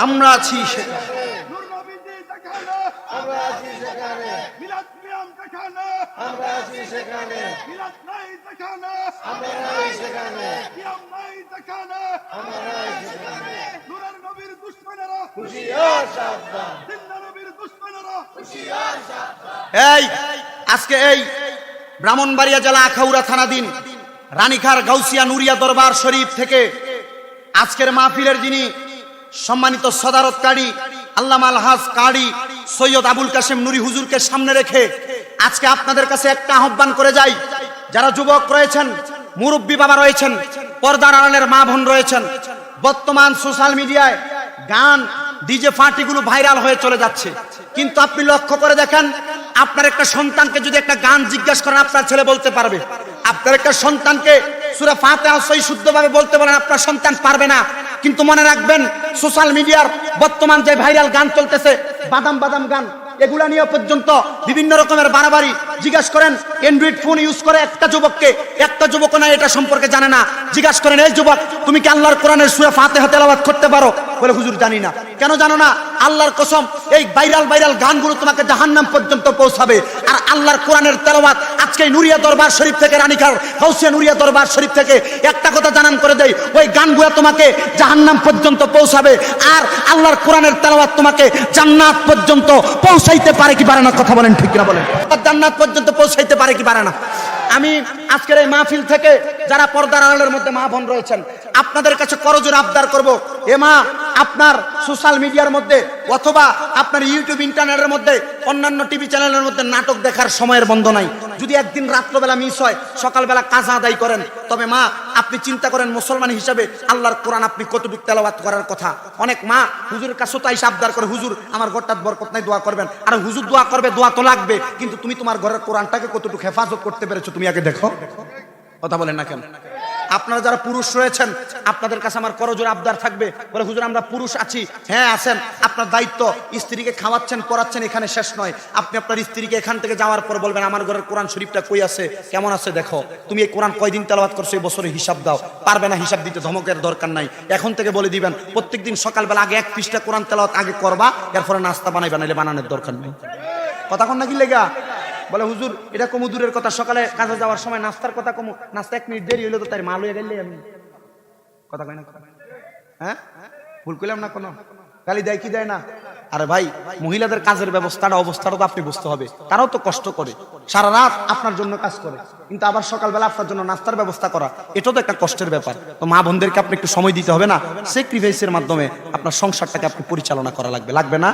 আমরা আছি এই আজকে এই ব্রাহ্মণবাড়িয়া জেলা আখাউড়া থানাধীন রানীখার গাউসিয়া নুরিয়া দরবার শরীফ থেকে আজকের মাহফিলের যিনি সম্মানিত সদারত কারি আল্লামা আলহাজ কারি সৈয়দ আবুল কাশেম নুরি হুজুরকে সামনে রেখে আজকে আপনাদের কাছে একটা আহ্বান করে যাই। যারা যুবক রয়েছেন, মুরব্বী বাবা রয়েছেন, পর্দার আড়ালের মা বোন রয়েছেন, বর্তমান সোশ্যাল মিডিয়ায় গান ডিজে পার্টিগুলো ভাইরাল হয়ে চলে যাচ্ছে, কিন্তু আপনি লক্ষ্য করে দেখেন, আপনার একটা সন্তানকে যদি একটা গান জিজ্ঞাসা করেন আপনার ছেলে বলতে পারবে। আপনার একটা সন্তানকে সূরা ফাতিহা সহি শুদ্ধভাবে বলতে বলেন, আপনার সন্তান পারবে না। কিন্তু মনে রাখবেন, সোশ্যাল মিডিয়ার বর্তমান যে ভাইরাল গান চলতেছে, বাদাম বাদাম গান, এগুলা নিয়ে পর্যন্ত বিভিন্ন রকমের বাড়াবাড়ি। জিজ্ঞাসা করেন অ্যান্ড্রয়েড ফোন ইউজ করে একটা যুবককে, একটা যুবক না এটা সম্পর্কে জানে না। জিজ্ঞাসা করেন এই যুবক, তুমি কি আল্লাহর কোরআনের সূরা ফাতিহা তেলাওয়াত করতে পারো? বলে হুজুর জানি না। কেন জানো না? আল্লাহর কসম, এই ভাইরাল গানগুলো তোমাকে জাহান্নাম পর্যন্ত পৌঁছাবে। আর আল্লাহর কোরআনের তেলাওয়াত আজকে নুরিয়া দরবার শরীফ থেকে, রানীখার গাউসিয়া নুরিয়া দরবার শরীফ থেকে একটা কথা জানান করে দেই, ওই গানগুলো তোমাকে জাহান্নাম পর্যন্ত পৌঁছাবে। আর আল্লাহর কোরআনের তেলাওয়াত তোমাকে জান্নাত পর্যন্ত পৌঁছাইতে পারে কি পারে না? কথা বলেন ঠিক কিনা বলেন? জান্নাত পর্যন্ত পৌঁছাইতে পারে কি পারে না? আমি আজকের এই মাহফিল থেকে যারা পর্দার আড়ালের মধ্যে মা বোন রয়েছেন, আপনাদের কাছে করজোড়ে আবদার করব, এ মা, আপনার সোশ্যাল মিডিয়ার মধ্যে অথবা আপনার ইউটিউব ইন্টারনেটের মধ্যে অন্যান্য টিভি চ্যানেলের মধ্যে নাটক দেখার সময়ের বন্ধ নাই। যদি একদিন রাত্রবেলা মিস হয়, সকালবেলা কাজা আদায় করেন, তবে মা আপনি চিন্তা করেন মুসলমান হিসাবে আল্লাহর কোরআন আপনি কতটুকু তেলাওয়াত করার কথা। অনেক মা হুজুরের কাছে তাই আবদার করে, হুজুর আমার ঘরটার বরকত নাই, দোয়া করবেন। আর হুজুর দোয়া করবে, দোয়া তো লাগবে, কিন্তু তুমি তোমার ঘরের কোরআনটাকে কতটুকু হেফাজত করতে পেরেছো তুমি আগে দেখো। কথা বলেন না কেন? আপনারা যারা পুরুষ রয়েছেন, আপনাদের কাছে আমার করজোড়ে আবদার থাকবে, বলে হুজুর আমরা পুরুষ আছি। হ্যাঁ আছেন, আপনার দায়িত্ব, স্ত্রীকে খাওয়াচ্ছেন পড়াচ্ছেন, এখানে শেষ নয়। আপনি আপনার স্ত্রীকে এখান থেকে যাওয়ার পর বলবেন আমার ঘরের কোরআন শরীফটা কই আছে, কেমন আছে দেখো, তুমি এই কোরআন কয়দিন তেলাওয়াত করছো এই বছরে হিসাব দাও। পারবে না হিসাব দিতে, ধমকের দরকার নাই, এখন থেকে বলে দিবেন প্রত্যেকদিন সকালবেলা আগে 1 পৃষ্ঠা কোরআন তেলাওয়াত আগে করবা, এরপরে নাস্তা বানাইবা, নাইলে বানানোর দরকার নেই। কথা কন না কি লেগা? বলে হুজুর এটা কমু দূরের কথা, সকালে কাজে যাওয়ার সময় নাস্তার কথা কমু, নাস্তা 1 মিনিট দেরি হইলো তো তাই মাল হয়ে গেলে আমি কথা কই না? হ্যাঁ ভুল করলাম না? কোনো গালি দেয় কি দেয় না? আরে ভাই মহিলাদের কাজের অবস্থাটা তো আপনি বুঝতে হবে। তারাও তো কষ্ট করে, সারা রাত আপনার জন্য কাজ করে, কিন্তু আবার সকালবেলা আপনার জন্য নাস্তার ব্যবস্থা করা, এটাও তো একটা কষ্টের ব্যাপার। তো মা বোনদেরকে আপনি একটু সময় দিতে হবে না? স্যাক্রিফাইসের মাধ্যমে আপনার সংসারটাকে আপনি পরিচালনা করা লাগবে না?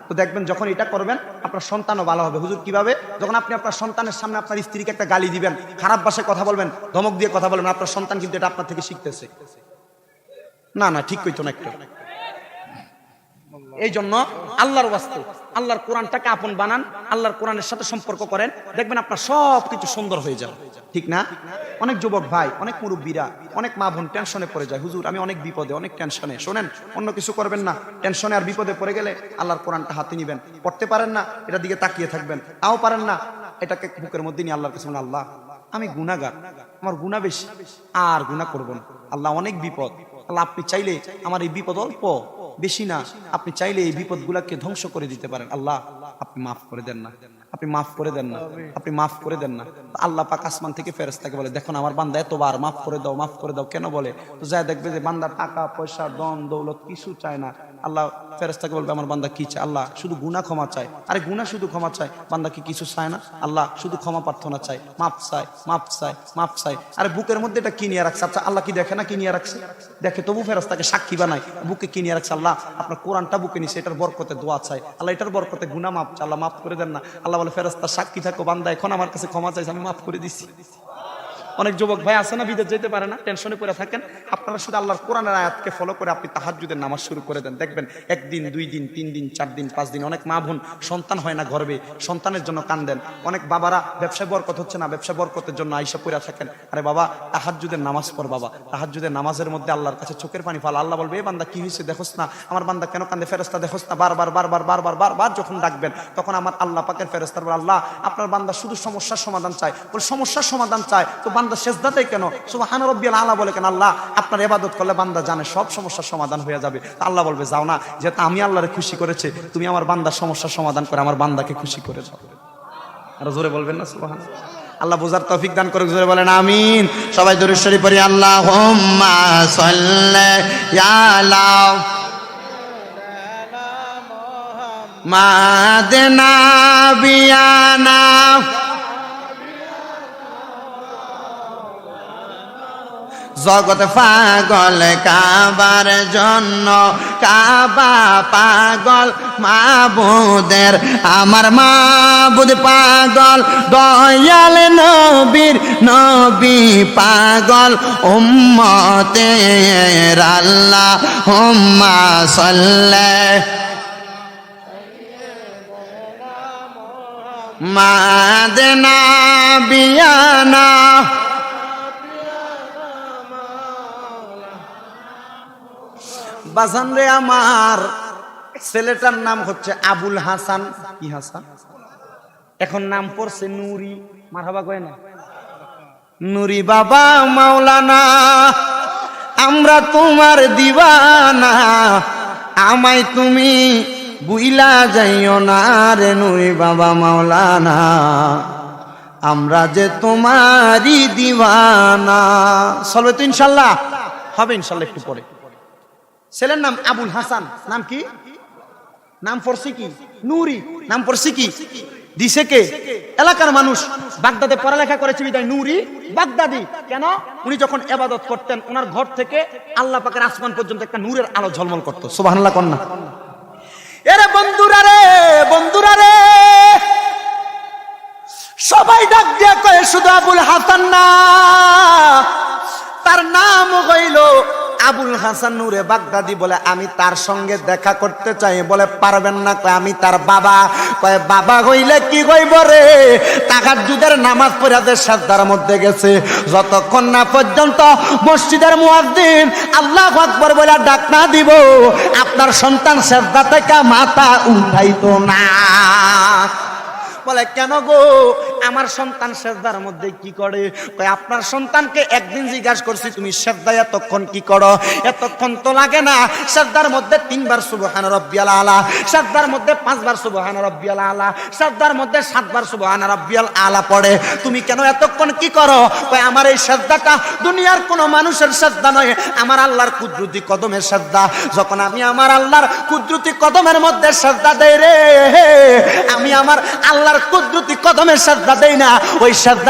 তো দেখবেন যখন এটা করবেন আপনার সন্তানও ভালো হবে। হুজুর কিভাবে? যখন আপনি আপনার সন্তানের সামনে আপনার স্ত্রীকে একটা গালি দিবেন, খারাপ ভাষায় কথা বলবেন, ধমক দিয়ে কথা বলবেন, আপনার সন্তান কিন্তু এটা আপনার থেকে শিখতেছে। না ঠিক কইতো না একটা। এই জন্য আল্লাহর ওয়াস্তে আল্লাহর কোরআনটাকে আপন বানান, আল্লাহর কোরআনের সাথে সম্পর্ক করেন, দেখবেন আপনার সব কিছু সুন্দর হয়ে যাবে। ঠিক না? অনেক যুবক ভাই, অনেক মুরব্বীরা, অনেক মা বোন টেনশনে পড়ে যায়, হুজুর আমি অনেক বিপদে, অনেক টেনশনে। শোনেন, অন্য কিছু করবেন না, টেনশনে আর বিপদে পড়ে গেলে আল্লাহর কোরআনটা হাতে নিবেন। পড়তে পারেন না, এটার দিকে তাকিয়ে থাকবেন, তাও পারেন না, এটাকে বুকের মধ্যে নিয়ে আল্লাহর কাছে বলেন, আল্লাহ আমি গুনাহগার, আমার গুনাহ বেশি, আর গুনাহ করব না। আল্লাহ অনেক বিপদ, আল্লাহ আপনি চাইলে আমার এই বিপদ অল্প বেশি না, আপনি চাইলে এই বিপদগুলোকে ধ্বংস করে দিতে পারেন। আল্লাহ আপনি মাফ করে দেন না, আপনি মাফ করে দেন না, আপনি মাফ করে দেন না। আল্লাহ পাক আসমান থেকে ফেরেশতাকে বলে, দেখুন আমার বান্দা এতবার মাফ করে দাও, মাফ করে দাও কেন বলে? তো যা দেখবে যে বান্দা টাকা পয়সা ধন দৌলত কিছু চায় না। আল্লাহ ফেরেশতাকে বলবে, আমার বান্দা কি চায়? আল্লাহ শুধু গুনাহ ক্ষমা চায়। আরে গুনাহ শুধু ক্ষমা চায়, বান্দা কি কিছু চায় না? আল্লাহ শুধু ক্ষমা প্রার্থনা চায়, মাফ চায়, মাফ চায়, মাফ চায়। আরে বুকের মধ্যে এটা কি নিয়ে রাখছে? আচ্ছা আল্লাহ কি দেখে না কি নিয়ে রাখছে? দেখে, তবু ফেরেশতাকে সাক্ষী বানায়, বুকে কি নিয়ে রাখছে? আল্লাহ আপনার কোরআনটা বুকে নিছে, এটার বরকতে দোয়া চায়, আল্লাহ এটার বরকতে গুনাহ মাফ চায়, আল্লাহ মাফ করে দেন না। আল্লাহ বলে, ফেরেশতা সাক্ষী থাকো, বান্দা এখন আমার কাছে ক্ষমা চাইছে, আমি মাফ করে দিছি। অনেক যুবক ভাই আছে না, বিদেশ যেতে পারে না, টেনশনে পড়ে থাকেন। আপনারা শুধু আল্লাহর কোরআনের আয়াতকে ফলো করে আপনি তাহাজ্জুদের নামাজ শুরু করে দেন, দেখবেন 1 দিন 2 দিন 3 দিন 4 দিন 5 দিন। অনেক মা বোন সন্তান হয় না গর্বে, সন্তানের জন্য কান্দেন। অনেক বাবারা ব্যবসায় বরকত হচ্ছে না, ব্যবসা বরকতের জন্য আইসা পড়ে থাকেন। আরে বাবা তাহাজ্জুদের নামাজ পড় বাবা, তাহাজ্জুদের নামাজের মধ্যে আল্লাহর কাছে চোখের পানি ফাল। আল্লাহ বলবে, এ বান্দা কি হয়েছে দেখোস না, আমার বান্দা কেন কান্দে? ফেরেশতা দেখোস না, বারবার যখন ডাকবেন তখন আমার আল্লাহ পাকের ফেরেশতা বলে, আল্লাহ আপনার বান্দা শুধু সমস্যার সমাধান চায়। বলে সমস্যার সমাধান চায় তো বান্দা সেজদাতেই কেন সুবহান রাব্বিয়াল আলা বলে কেন? আল্লাহ আপনার ইবাদত করলে বান্দা জানে সব সমস্যার সমাধান হয়ে যাবে। আল্লাহ বলবে, যাও না, যেহেতু আমি আল্লাহরে খুশি করেছে, তুমি আমার বান্দার সমস্যার সমাধান করে আমার বান্দাকে খুশি করে যাও। আর জোরে বলবেন না সুবহান? আল্লাহ বোঝার তৌফিক দান করুক, জোরে বলেন আমিন। সবাই দরুদ শরীফ পড়ি, আল্লাহুম্মা সাল্লি আলা মাদিনা বিয়ানা জগৎ পাগল কাবার জন্য, কাবা পাগল মাবুদের, আমার মাবুদ পাগল দয়াল নবীর, নবী পাগল উম্মতের। আল্লাহুম্মা সাল্লি মাদিনা বিয়ানা বাজান রে, আমার ছেলেটার নাম হচ্ছে আবুল হাসান। কি হাসান? এখন নাম পড়ছে নুরি। মারহাবা কয় না? নুরি বাবা মাওলানা, আমরা তোমার দিওয়ানা, আমায় তুমি বুইলা যাইও না রে নুরি বাবা মাওলানা, আমরা যে তোমারই দিওয়ানা। চলবে তো ইনশাল্লাহ? হবে ইনশাল্লাহ একটু পরে। ছেলের নাম আবুল হাসান। নাম কি? নাম পড়ছে কি? নুরি। নাম পড়ছে কি? দিছে কে? এলাকার মানুষ। বাগদাদে পড়ালেখা করেছে বিদায় নুরি বাগদাদি। কেন? উনি যখন ইবাদত করতেন ওনার ঘর থেকে আল্লাহ পাকের আসমান পর্যন্ত একটা নূরের আলো ঝলমল করতো। সুবহানাল্লাহ কন্না। এরে বন্ধুরা রে, বন্ধুরা রে, সবাই ডাক দিয়া কয় শুধু আবুল হাসান না, তার নাম হইল আবুল হাসান নূরে বাগদাদি। বলে আমি তার সঙ্গে দেখা করতে চাই। বলে পারবেন না? কয় আমি তার বাবা। কয় বাবা হইলে কি হইব রে? তাহাজ্জুদের নামাজ পড়ে সাজদার মধ্যে গেছে, যতক্ষণ না পর্যন্ত মসজিদের মুয়াজ্জিন আল্লাহু আকবার বলে ডাক না দিব আপনার সন্তান সাজদা থেকে মাথা উঠাইতো না। বলে কেন গো? আমার সন্তান সেজদার মধ্যে কি করে? কয় আপনার সন্তানকে একদিন জিজ্ঞাসা করছি তুমি সেজদায় এতক্ষণ কি করো? এতক্ষণ তো লাগে না। সেজদার মধ্যে 3 বার সুবহান রাব্বিয়াল আলা, সেজদার মধ্যে 5 বার সুবহান রাব্বিয়াল আলা, সেজদার মধ্যে 7 বার সুবহান রাব্বিয়াল আলা পড়ে, তুমি কেন এতক্ষণ কি করো? কয় আমার এই সেজদাটা দুনিয়ার কোনো মানুষের সেজদা নয়, আমার আল্লাহর কুদরতি কদমের সেজদা। যখন আমি আমার আল্লাহর কুদরতি কদমের মধ্যে সেজদা দেই রে, আমি আমার আল্লাহর কুদরতি কদমের সেজদা দেই না, ওই সেজদা